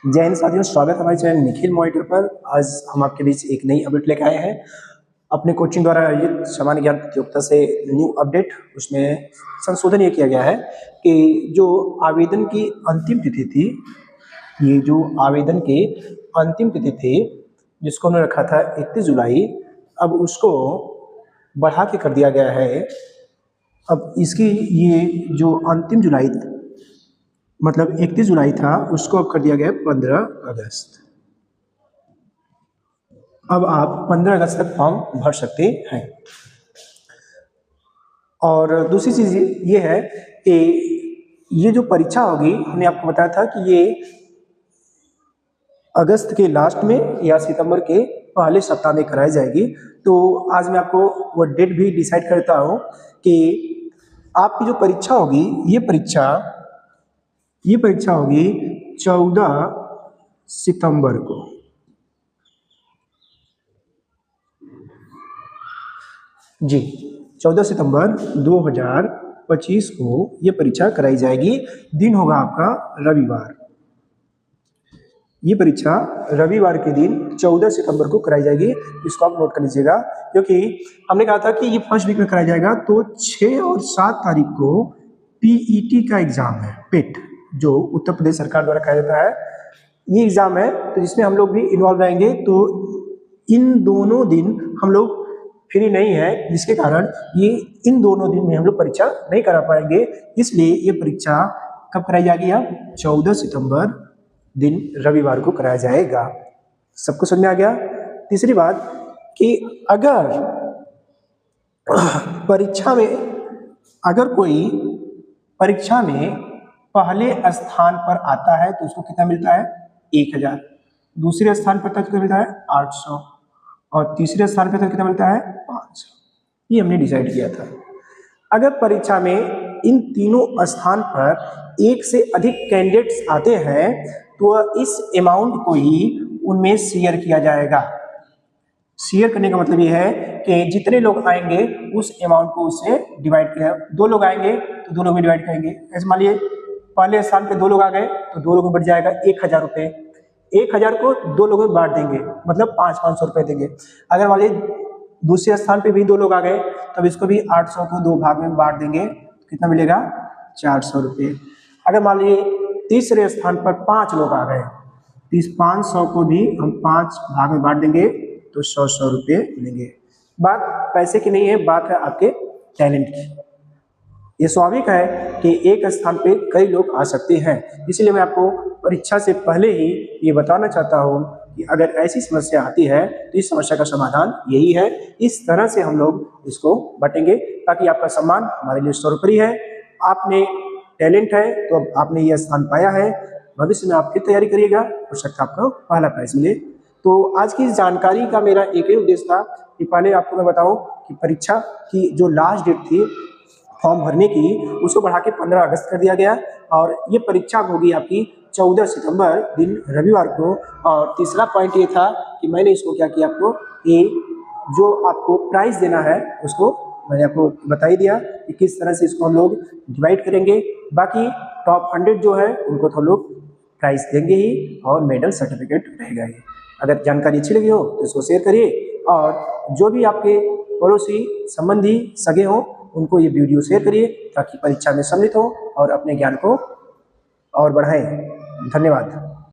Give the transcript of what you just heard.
जय हिंद साथियों, स्वागत है हमारे चैनल निखिल मॉनिटर पर। आज हम आपके बीच एक नई अपडेट लेकर आए हैं अपने कोचिंग द्वारा आयोजित सामान्य ज्ञान प्रतियोगिता से न्यू अपडेट। उसमें संशोधन ये किया गया है कि जो आवेदन की अंतिम तिथि थी, ये जो आवेदन की अंतिम तिथि थी जिसको हमने रखा था 31 जुलाई, अब उसको बढ़ा के कर दिया गया है। अब इसकी ये जो अंतिम जुलाई मतलब 31 जुलाई था, उसको अब कर दिया गया 15 अगस्त। अब आप 15 अगस्त तक फॉर्म भर सकते हैं। और दूसरी चीज़ ये है कि ये जो परीक्षा होगी, हमने आपको बताया था कि ये अगस्त के लास्ट में या सितंबर के पहले सप्ताह में कराई जाएगी। तो आज मैं आपको वो डेट भी डिसाइड करता हूँ कि आपकी जो परीक्षा होगी, ये परीक्षा होगी 14 सितंबर को। जी, 14 सितंबर 2025 को ये परीक्षा कराई जाएगी। दिन होगा आपका रविवार। ये परीक्षा रविवार के दिन 14 सितंबर को कराई जाएगी। इसको आप नोट कर लीजिएगा, क्योंकि हमने कहा था कि ये फर्स्ट वीक में कराया जाएगा। तो 6 और 7 तारीख को पीईटी का एग्जाम है, पेट, जो उत्तर प्रदेश सरकार द्वारा कराया जाता है। ये एग्जाम है, तो जिसमें हम लोग भी इन्वॉल्व रहेंगे। तो इन दोनों दिन हम लोग फ्री नहीं है, जिसके कारण ये इन दोनों दिन में हम लोग परीक्षा नहीं करा पाएंगे। इसलिए ये परीक्षा कब कराई जाएगी? अब 14 सितंबर दिन रविवार को कराया जाएगा। सबको समझ में आ गया? तीसरी बात कि अगर कोई परीक्षा में पहले स्थान पर आता है तो उसको कितना मिलता है? 1000। दूसरे स्थान पर कितना मिलता है? 800। और तीसरे स्थान पर कितना मिलता है? 500। ये हमने डिसाइड किया था। अगर परीक्षा में इन तीनों स्थान पर एक से अधिक कैंडिडेट्स आते हैं तो इस अमाउंट को ही उनमें शेयर किया जाएगा। शेयर करने का मतलब ये है कि जितने लोग आएंगे उस अमाउंट को उससे डिवाइड किया। 2 लोग आएंगे तो 2 लोग में डिवाइड करेंगे। ऐसे मान लीजिए पहले स्थान पे 2 लोग आ गए तो 2 लोगों में बढ़ जाएगा 1000 रुपये। 1000 को 2 लोगों में बांट देंगे, मतलब 500 रुपये देंगे। अगर मान लीजिए दूसरे स्थान पे भी 2 लोग आ गए, तब इसको भी 800 को 2 भाग में बांट देंगे, तो कितना मिलेगा? 400 रुपये। अगर मान लीजिए तीसरे स्थान पर 5 लोग आ गए तो इस 500 को भी हम 5 भाग में बांट देंगे, तो 100 रुपये मिलेंगे। बात पैसे की नहीं है, बात है आपके टैलेंट की। ये स्वाभाविक है कि एक स्थान पे कई लोग आ सकते हैं। इसलिए मैं आपको परीक्षा से पहले ही ये बताना चाहता हूँ कि अगर ऐसी समस्या आती है तो इस समस्या का समाधान यही है। इस तरह से हम लोग इसको बांटेंगे ताकि आपका सम्मान हमारे लिए सर्वोपरि है। आपने टैलेंट है तो अब आपने ये स्थान पाया है, भविष्य में आप फिर तैयारी करिएगा, हो सकता है आपको पहला प्राइज मिले। तो आज की जानकारी का मेरा एक ही उद्देश्य था कि पहले आपको मैं बताऊं कि परीक्षा की जो लास्ट डेट थी फॉर्म भरने की, उसको बढ़ा के 15 अगस्त कर दिया गया। और ये परीक्षा होगी आपकी 14 सितंबर दिन रविवार को। और तीसरा पॉइंट ये था कि मैंने इसको क्या किया, आपको ये जो आपको प्राइज देना है उसको मैंने आपको बता ही दिया कि किस तरह से इसको हम लोग डिवाइड करेंगे। बाकी टॉप 100 जो है उनको तो हम लोग प्राइज देंगे ही, और मेडल सर्टिफिकेट रहेगा ही। अगर जानकारी अच्छी लगी हो तो इसको शेयर करिए, और जो भी आपके पड़ोसी, संबंधी, सगे हों उनको ये वीडियो शेयर करिए ताकि परीक्षा में सम्मिलित हो और अपने ज्ञान को और बढ़ाएं। धन्यवाद।